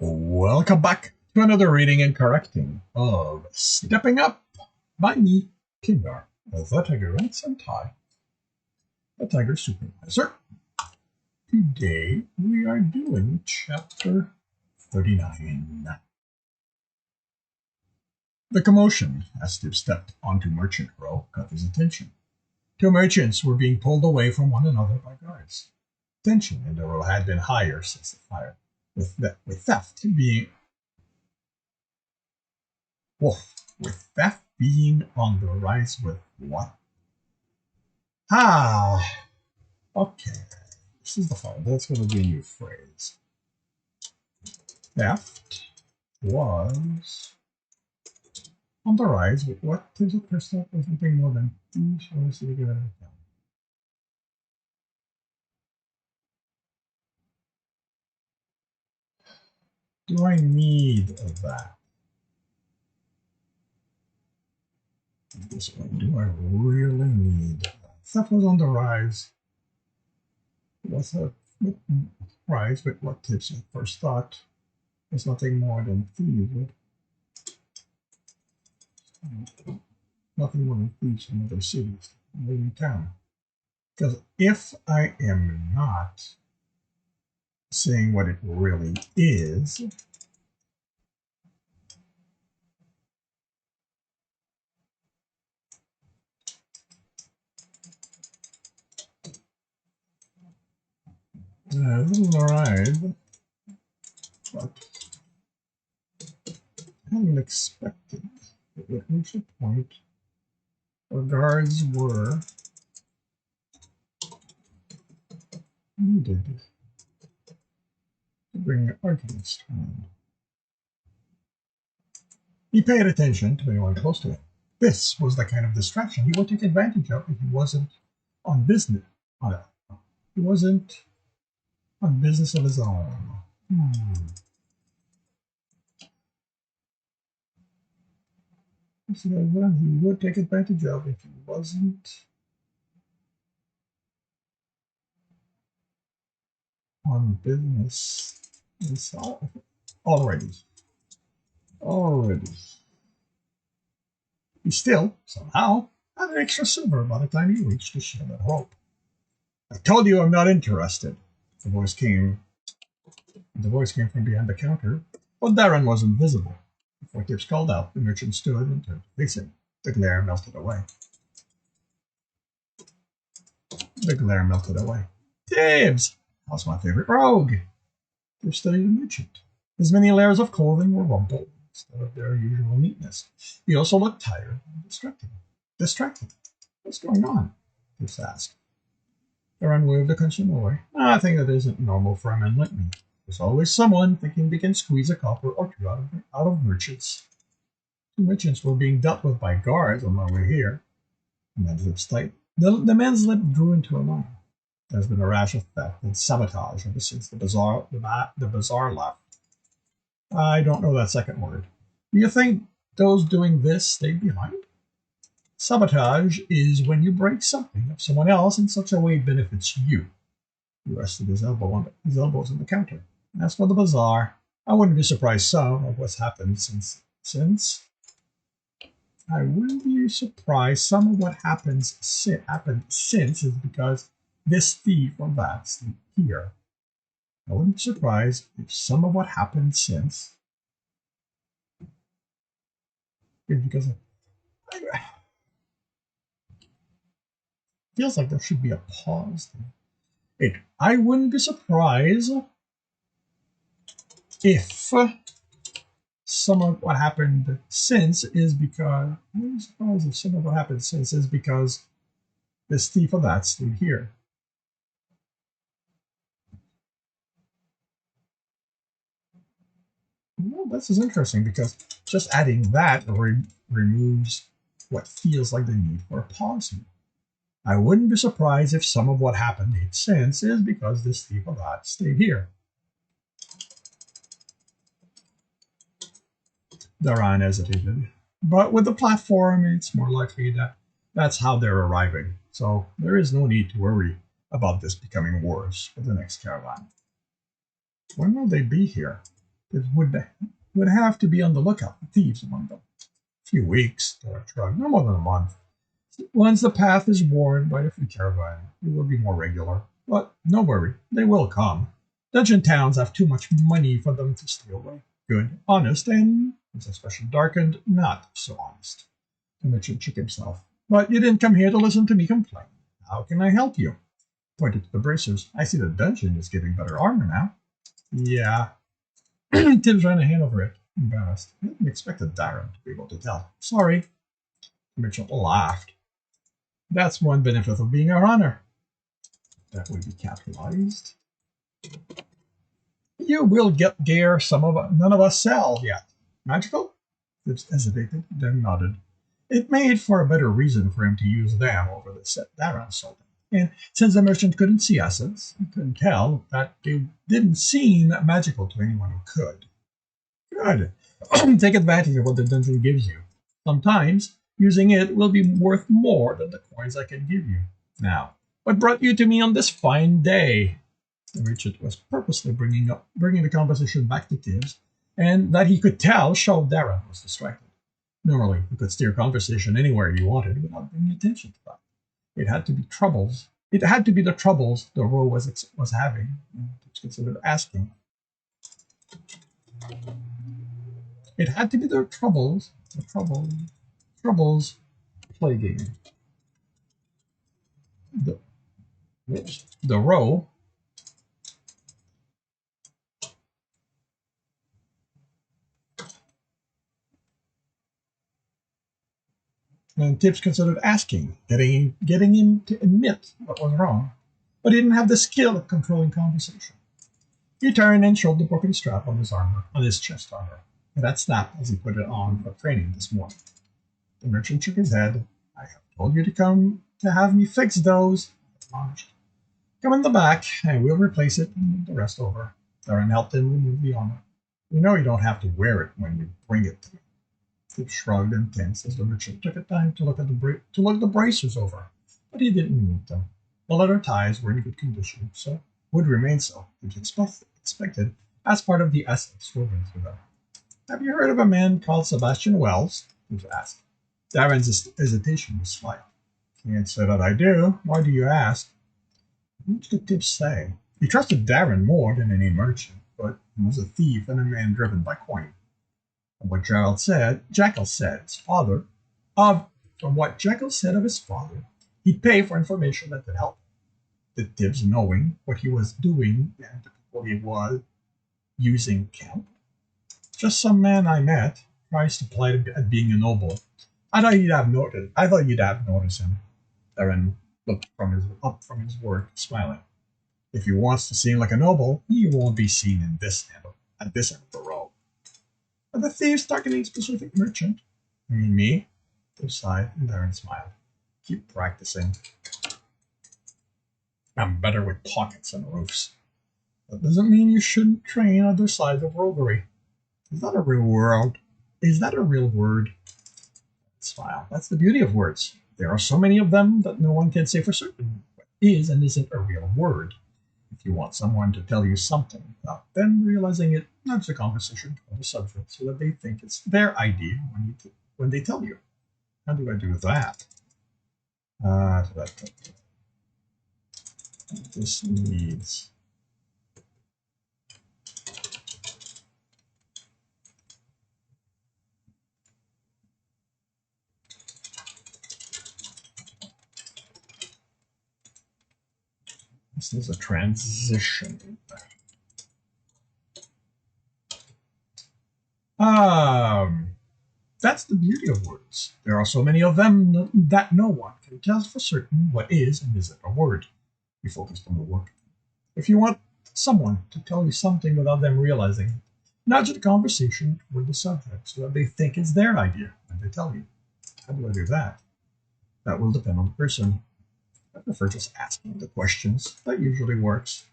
Welcome back to another reading and correcting of Stepping Up by me, Kingar, the Tiger and Sentai, the Tiger Supervisor. Today we are doing chapter 39. The commotion as Tibs stepped onto Merchant Row caught his attention. Two merchants were being pulled away from one another by guards. Tension in the row had been higher since the fire, with theft being on the rise with what? Okay. This is the file. That's going to be a new phrase. Theft was on the rise with what? Tips of crystal or something more than two shows to get it down. Do I need that? This one, do I really need that? Theft was on the rise. What's a rise with what Tips at first thought was nothing more than thieves. Nothing more than thieves from other cities, in town. Because if I am not saying what it really is, a little arrived, but I hadn't expected it would reach a point where guards were needed to bring arguments to an. He paid attention to anyone close to him. This was the kind of distraction he would take advantage of if he wasn't on business. He wasn't on business of his own. He would take advantage of if he wasn't on business himself. Already. He still, somehow, had an extra silver by the time he reached the shielded rope. I told you I'm not interested. The voice came from behind the counter, but Darren was invisible. Before Tips called out, the merchant stood and turned to face him. The glare melted away. Tibs! That's my favorite rogue. Tips studied the merchant. His many layers of clothing were rumpled instead of their usual neatness. He also looked tired and distracted. What's going on? Tips asked. Darren waved the consumer away. Nothing that isn't normal for a man like me. There's always someone thinking they can squeeze a copper or two out of merchants. Two merchants were being dealt with by guards on my way here. The man's lips tight. The man's lip drew into a line. There's been a rash of theft and sabotage ever since the bazaar left. I don't know that second word. Do you think those doing this stayed behind? Sabotage is when you break something of someone else in such a way it benefits you. He rested his elbows on the counter. As for the bazaar, I wouldn't be surprised some of what's happened since. I wouldn't be surprised some of what happened since is because this thief or that stayed here. I wouldn't be surprised if some of what happened since is because of. Feels like there should be a pause there. I wouldn't be surprised if some of what happened since is because. I wouldn't be surprised if some of what happened since is because this thief or that stayed here. Well, this is interesting because just adding that removes what feels like the need for a pause here. I wouldn't be surprised if some of what happened since is because this thief or that stayed here. Darren hesitated. But with the platform, it's more likely that that's how they're arriving. So there is no need to worry about this becoming worse for the next caravan. When will they be here? It would have to be on the lookout for thieves among them. A few weeks, Dora shrugged, no more than a month. Once the path is worn by the free caravan, it will be more regular. But no worry, they will come. Dungeon towns have too much money for them to stay away. Good, honest, and, his expression darkened, not so honest. The merchant shook himself. But you didn't come here to listen to me complain. How can I help you? Pointed to the bracers. I see the dungeon is getting better armor now. Yeah. Tibs ran a hand over it, embarrassed. I didn't expect Darren to be able to tell. Sorry. The merchant laughed. That's one benefit of being a runner. That would be capitalized. You will get gear none of us sell yet. Magical? Tibs hesitated, then nodded. It made for a better reason for him to use them over the set Darren sold him. And since the merchant couldn't see assets, he couldn't tell that they didn't seem magical to anyone who could. Good. Take advantage of what the dungeon gives you. Sometimes, using it will be worth more than the coins I can give you. Now, what brought you to me on this fine day? The merchant was purposely bringing the conversation back to Tibs, and that he could tell showed Darren was distracted. Normally, he could steer conversation anywhere he wanted without bringing attention to that. It had to be troubles. It had to be the troubles the row was having. Tibs considered asking. It had to be the troubles plaguing the row. And Tibs considered asking, getting him to admit what was wrong, but he didn't have the skill of controlling conversation. He turned and showed the broken strap on his chest armor, and that snapped as he put it on for training this morning. The merchant shook his head. I have told you to come to have me fix those. Come in the back, and we'll replace it and move the rest over. Darren helped him remove the armor. You know you don't have to wear it when you bring it to me. Tibs shrugged and tensed as the merchant took a time to look the bracers over, but he didn't need them. The leather ties were in good condition, so would remain so, which expected as part of the assets woven through them. Have you heard of a man called Sebastian Wells? Tibs asked. Darren's hesitation was slight. Can't say that I do. Why do you ask? What could Tibs say? He trusted Darren more than any merchant, but he was a thief and a man driven by coin. From what Jackal said of his father, he'd pay for information that could help him. Did Tibs, knowing what he was doing and the people he was using, count? Just some man I met tries to play at being a noble. I thought you'd have noticed him. Darren looked up from his work, smiling. If he wants to seem like a noble, he won't be seen at this end of the row. Are the thieves targeting a specific merchant? You mean me? Tibs sighed, and Darren smiled. Keep practicing. I'm better with pockets and roofs. That doesn't mean you shouldn't train other sides of roguery. Is that a real word? Smile. That's the beauty of words. There are so many of them that no one can say for certain what is and isn't a real word. If you want someone to tell you something without them realizing it, nudge the conversation toward the subject so that they think it's their idea when they tell you. How do I do that? This needs. This is a transition. That's the beauty of words. There are so many of them that no one can tell for certain what is and isn't a word. Be focused on the work. If you want someone to tell you something without them realizing it, nudge the conversation toward the subject so that they think it's their idea when they tell you. How do I do that? That will depend on the person. I prefer just asking the questions. That usually works.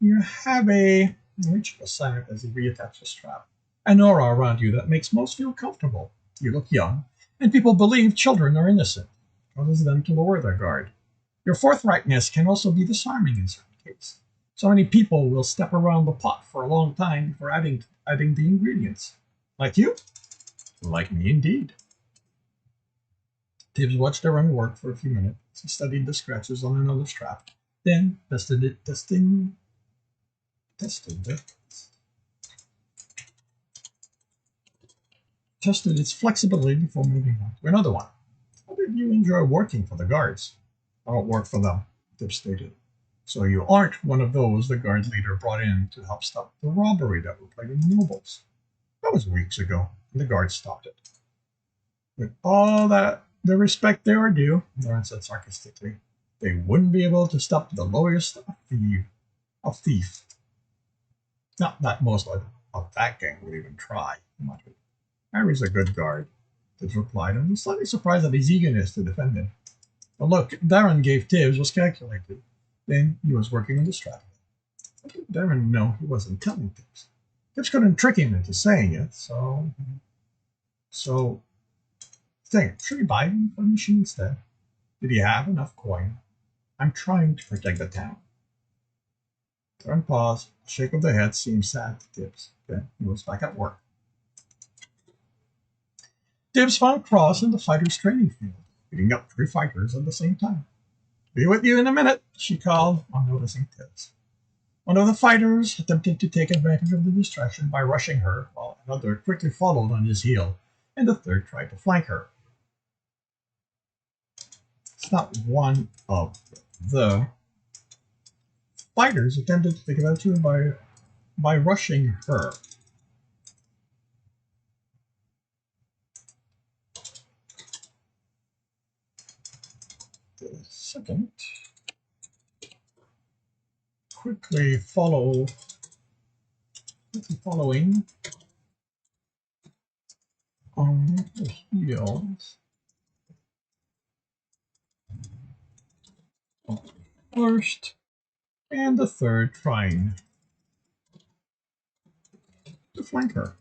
You have Richard was silent as he reattached the strap. An aura around you that makes most feel comfortable. You look young, and people believe children are innocent. It causes them to lower their guard. Your forthrightness can also be disarming in certain cases. So many people will step around the pot for a long time before adding the ingredients. Like you? Like me indeed. Tibs watched her run work for a few minutes. He studied the scratches on another strap, then tested it, tested its flexibility before moving on to another one. How did you enjoy working for the guards? I don't work for them, Tibs stated. So you aren't one of those the guard leader brought in to help stop the robbery that were plaguing the nobles. That was weeks ago, and the guards stopped it. With all the respect they are due, Lauren said sarcastically, they wouldn't be able to stop the lowest thief. Not that most of that gang would even try, he muttered. Harry's a good guard, Tibbs replied, and was slightly surprised at his eagerness to defend him. The look Darren gave Tibbs was calculated. Then he was working on the strategy. How did Darren know he wasn't telling Tibbs? Tibbs couldn't trick him into saying it, so think, should he buy him for the machine instead? Did he have enough coin? I'm trying to protect the town. Darren paused. A shake of the head seemed sad to Tibbs. Then he was back at work. Tibbs found Cross in the fighters' training field, beating up 3 fighters at the same time. Be with you in a minute, she called, on noticing Tibbs. One of the fighters attempted to take advantage of the distraction by rushing her, while another quickly followed on his heel, and the third tried to flank her. It's not one of the fighters attempted to take advantage of her by rushing her. The second following on the heels of the first, and the third trying to flank her.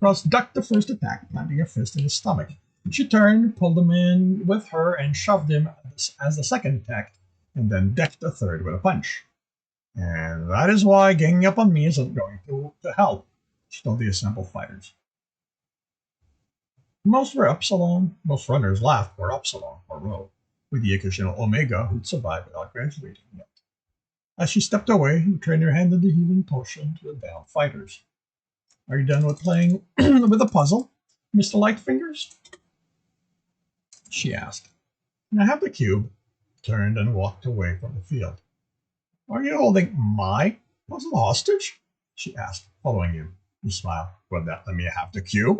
Cross ducked the first attack, landing a fist in his stomach. She turned, pulled him in with her, and shoved him as the second attack, and then decked the third with a punch. And that is why ganging up on me isn't going to help, she told the assembled fighters. Most runners left were Upsilon or Rogue, with the occasional Omega who'd survived without graduating yet. As she stepped away, the trainer handed the healing potion to the downed fighters. Are you done with playing with the puzzle, Mr. Lightfingers? She asked. Can I have the cube? Turned and walked away from the field. Are you holding my puzzle hostage? She asked, following him. He smiled. Will that let me have the cube?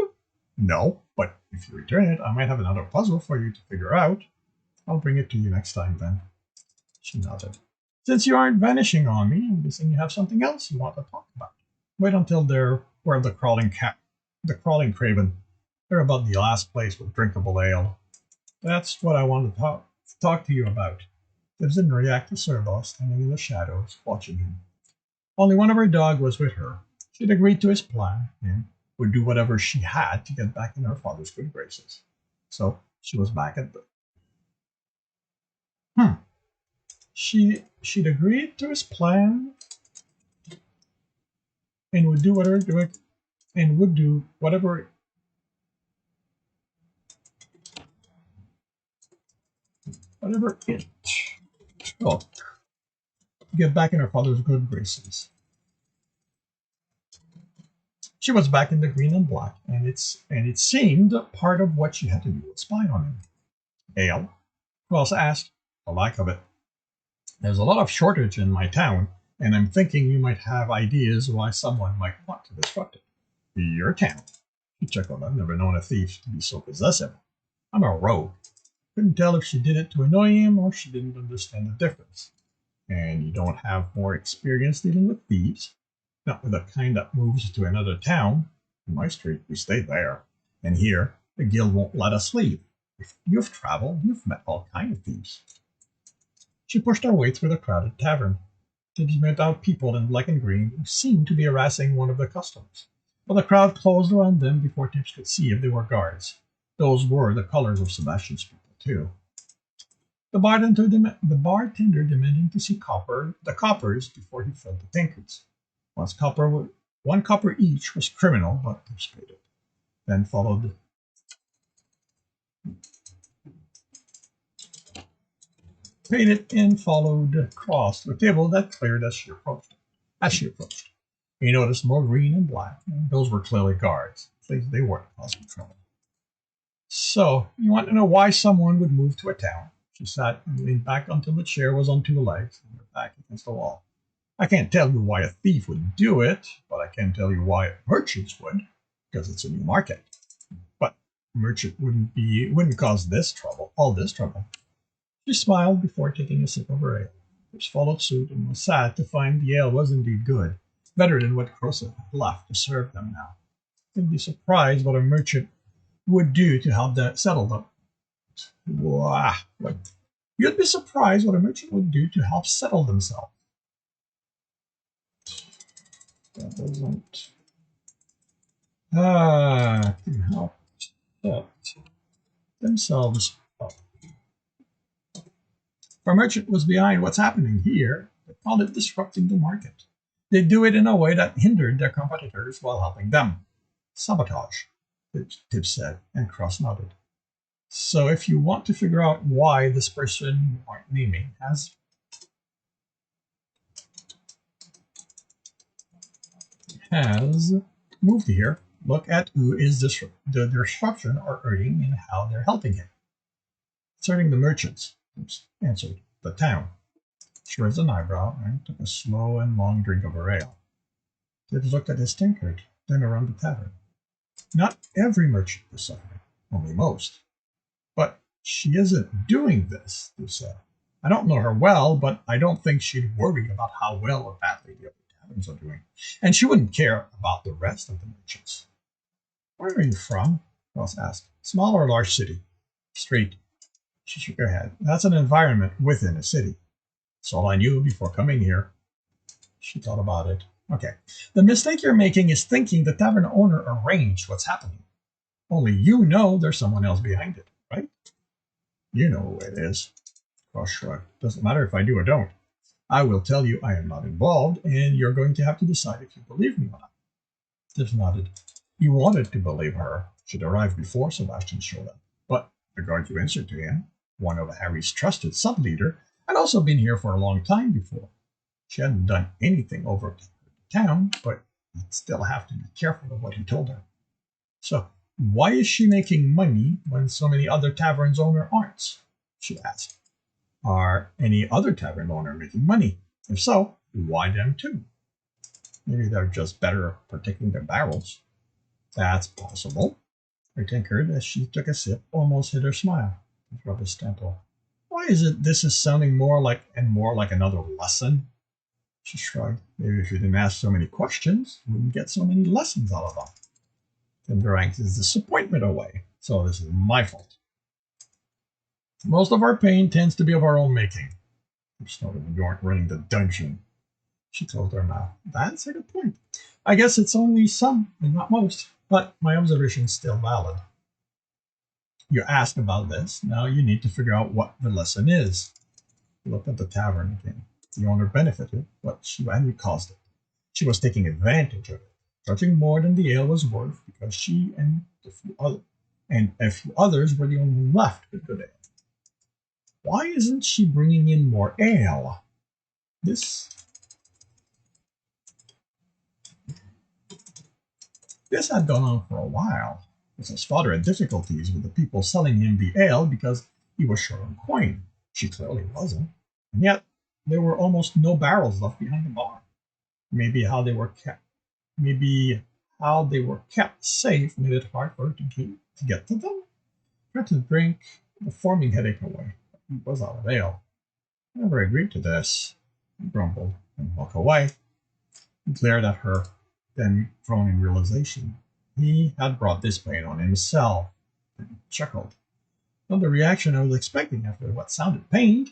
No, but if you return it, I might have another puzzle for you to figure out. I'll bring it to you next time, then. She nodded. Since you aren't vanishing on me, I'm guessing you have something else you want to talk about. Wait until we're the crawling craven. They're about the last place with drinkable ale. That's what I want to talk to you about. Tibbs didn't react to Servo, standing in the shadows, watching him. Only one of her dogs was with her. She'd agreed to his plan and would do whatever she had to get back in her father's good graces. So she was back at the... She'd agreed to his plan and would do whatever it took to get back in her father's good graces. She was back in the green and black, and it seemed part of what she had to do was spy on him. Ale? Wells asked. The lack of it. There's a lot of shortage in my town, and I'm thinking you might have ideas why someone might want to disrupt it. Your town? He chuckled. I've never known a thief to be so possessive. I'm a rogue. Couldn't tell if she did it to annoy him or she didn't understand the difference. And you don't have more experience dealing with thieves? Not with the kind that moves to another town. In my street, we stay there. And here, the guild won't let us leave. If you've traveled, you've met all kinds of thieves. She pushed her way through the crowded tavern. Tibbs met out people in black and green who seemed to be harassing one of the customers. But the crowd closed around them before Tibbs could see if they were guards. Those were the colors of Sebastian's people, too. The bartender demanding to see the coppers before he filled the tankards. One copper each was criminal, but Tibs paid it. Then followed paid it and followed across to a table that cleared as she approached. He noticed more green and black, and those were clearly guards. They weren't causing trouble. So, you want to know why someone would move to a town? She sat and leaned back until the chair was on two legs and her back against the wall. I can't tell you why a thief would do it, but I can tell you why merchants would, because it's a new market. But a merchant wouldn't cause all this trouble. She smiled before taking a sip of her ale. Tibs followed suit and was sad to find the ale was indeed good, better than what Crosset had left to serve them now. He'd be surprised what a merchant would do to help settle them. You'd be surprised what a merchant would do to help settle themselves. That doesn't. To help set themselves up. If a merchant was behind what's happening here, they called it disrupting the market. They do it in a way that hindered their competitors while helping them. Sabotage, Tibs said, and Cross nodded. So if you want to figure out why this person you aren't naming has moved here, look at who is the disruption or hurting and how they're helping it. Concerning the merchants, Tibs answered, the town. She raised an eyebrow and took a slow and long drink of her ale. Tibs looked at his tankard, then around the tavern. Not every merchant is suffering, only most. But she isn't doing this, Tibs said. I don't know her well, but I don't think she'd worry about how well or badly the other taverns are doing. And she wouldn't care about the rest of the merchants. Where are you from? Ross asked. Small or large city? Street. She shook her head. That's an environment within a city. That's all I knew before coming here. She thought about it. Okay. The mistake you're making is thinking the tavern owner arranged what's happening. Only you know there's someone else behind it, right? You know who it is. Cross shrugged. Doesn't matter if I do or don't. I will tell you I am not involved, and you're going to have to decide if you believe me or not. Tibs nodded. You wanted to believe her. She'd arrived before Sebastian showed up. But the guard who answered to him, one of Harry's trusted sub-leader, had also been here for a long time before. She hadn't done anything over town, but you'd still have to be careful of what he told her. So, why is she making money when so many other taverns owner aren't? She asked. Are any other tavern owner making money? If so, why them too? Maybe they're just better at protecting their barrels. That's possible. Her tinkered as she took a sip, almost hid her smile. Rubbed his temple. Why is it this is sounding more like another lesson? She shrugged. Maybe if you didn't ask so many questions, you wouldn't get so many lessons out of them. Then drank his disappointment away. So this is my fault. Most of our pain tends to be of our own making. You snorted when you aren't running the dungeon. She closed her mouth. That's a good point. I guess it's only some, and not most, but my observation is still valid. You asked about this, now you need to figure out what the lesson is. He looked at the tavern again. The owner benefited, but she hadn't caused it. She was taking advantage of it, charging more than the ale was worth because she and a few others were the only one left with good ale. Why isn't she bringing in more ale? This had gone on for a while. His father had difficulties with the people selling him the ale because he was short on coin. She clearly wasn't. And yet, there were almost no barrels left behind the bar. Maybe how they were kept safe made it hard for her to get to them. Tried to drink the forming headache away. He was out of ale. I never agreed to this, he grumbled, and walked away. He glared at her, then thrown in realization. He had brought this pain on himself, and he chuckled. Not the reaction I was expecting after what sounded pained.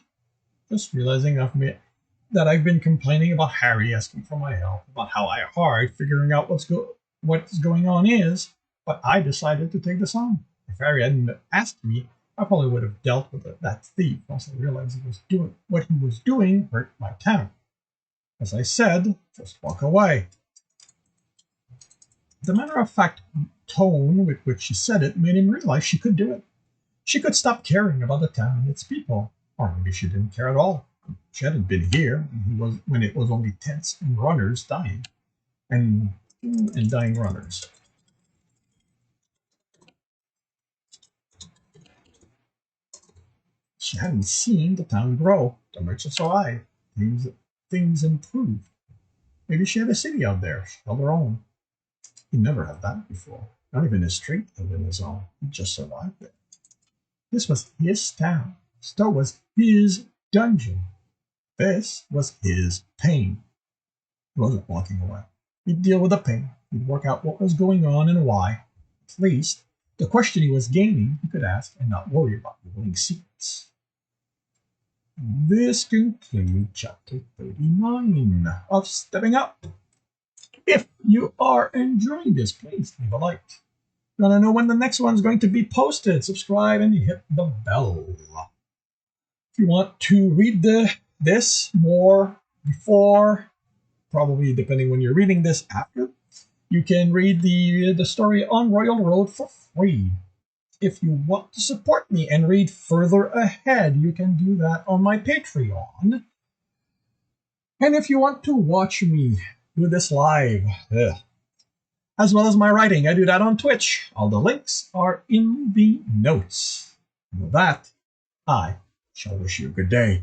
Just realizing that I've been complaining about Harry asking for my help, about how hard figuring out what's going on is, but I decided to take this on. If Harry hadn't asked me, I probably would have dealt with that thief once I realized what he was doing hurt my town. As I said, just walk away. The matter-of-fact tone with which she said it made him realize she could do it. She could stop caring about the town and its people. Or maybe she didn't care at all. She hadn't been here when it was only tents and runners dying. And dying runners. She hadn't seen the town grow. The merchants arrived. Things improved. Maybe she had a city out there. She held her own. He never had that before. Not even his street lived in his own. He just survived it. This was his town. Stowe was his dungeon. This was his pain. He wasn't walking away. He'd deal with the pain. He'd work out what was going on and why. At least, the question he was gaining, he could ask and not worry about revealing secrets. This concludes chapter 39 of Stepping Up. If you are enjoying this, please leave a like. You want to know when the next one's going to be posted? Subscribe and hit the bell. If you want to read this more before, probably depending when you're reading this after, you can read the story on Royal Road for free. If you want to support me and read further ahead, you can do that on my Patreon. And if you want to watch me do this live, as well as my writing, I do that on Twitch. All the links are in the notes. And with that, I shall wish you a good day.